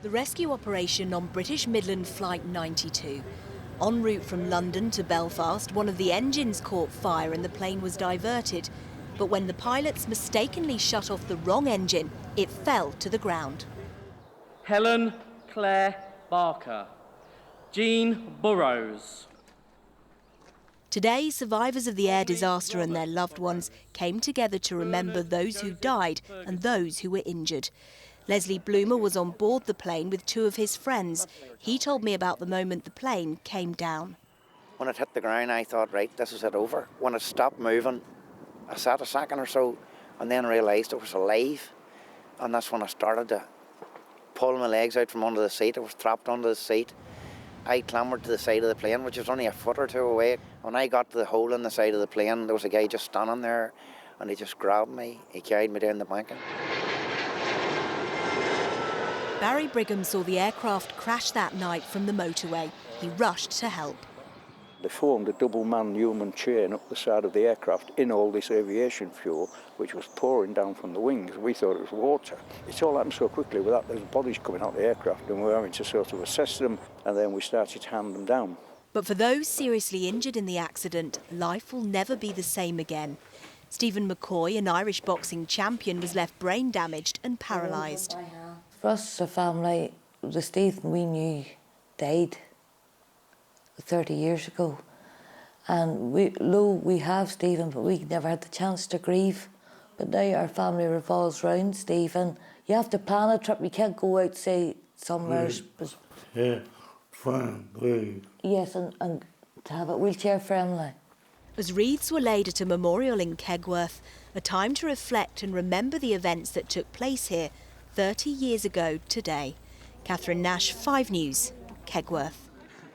The rescue operation on British Midland Flight 92. En route from London to Belfast, one of the engines caught fire and the plane was diverted. But when the pilots mistakenly shut off the wrong engine, it fell to the ground. Helen Claire Barker, Jean Burrows. Today, survivors of the air disaster and their loved ones came together to remember those who died and those who were injured. Leslie Bloomer was on board the plane with two of his friends. He told me about the moment the plane came down. When it hit the ground, I thought, right, this is it over. When it stopped moving, I sat a second or so and then realised it was alive. And that's when I started to pull my legs out from under the seat. I was trapped under the seat. I clambered to the side of the plane, which was only a foot or two away. When I got to the hole in the side of the plane, there was a guy just standing there and he just grabbed me. He carried me down the banking. Barrie Brigham saw the aircraft crash that night from the motorway. He rushed to help. They formed a double-man human chain up the side of the aircraft in all this aviation fuel, which was pouring down from the wings. We thought it was water. It all happened so quickly without those bodies coming out of the aircraft, and we were having to sort of assess them, and then we started to hand them down. But for those seriously injured in the accident, life will never be the same again. Stephen McCoy, an Irish boxing champion, was left brain damaged and paralysed. For us, the family, the Stephen we knew died 30 years ago. And we have Stephen, but we never had the chance to grieve. But now our family revolves round Stephen. You have to plan a trip. You can't go out, say, somewhere. Yeah, fine, please. Yes, and to have it wheelchair friendly. As wreaths were laid at a memorial in Kegworth, a time to reflect and remember the events that took place here 30 years ago today. Catherine Nash, 5 News, Kegworth.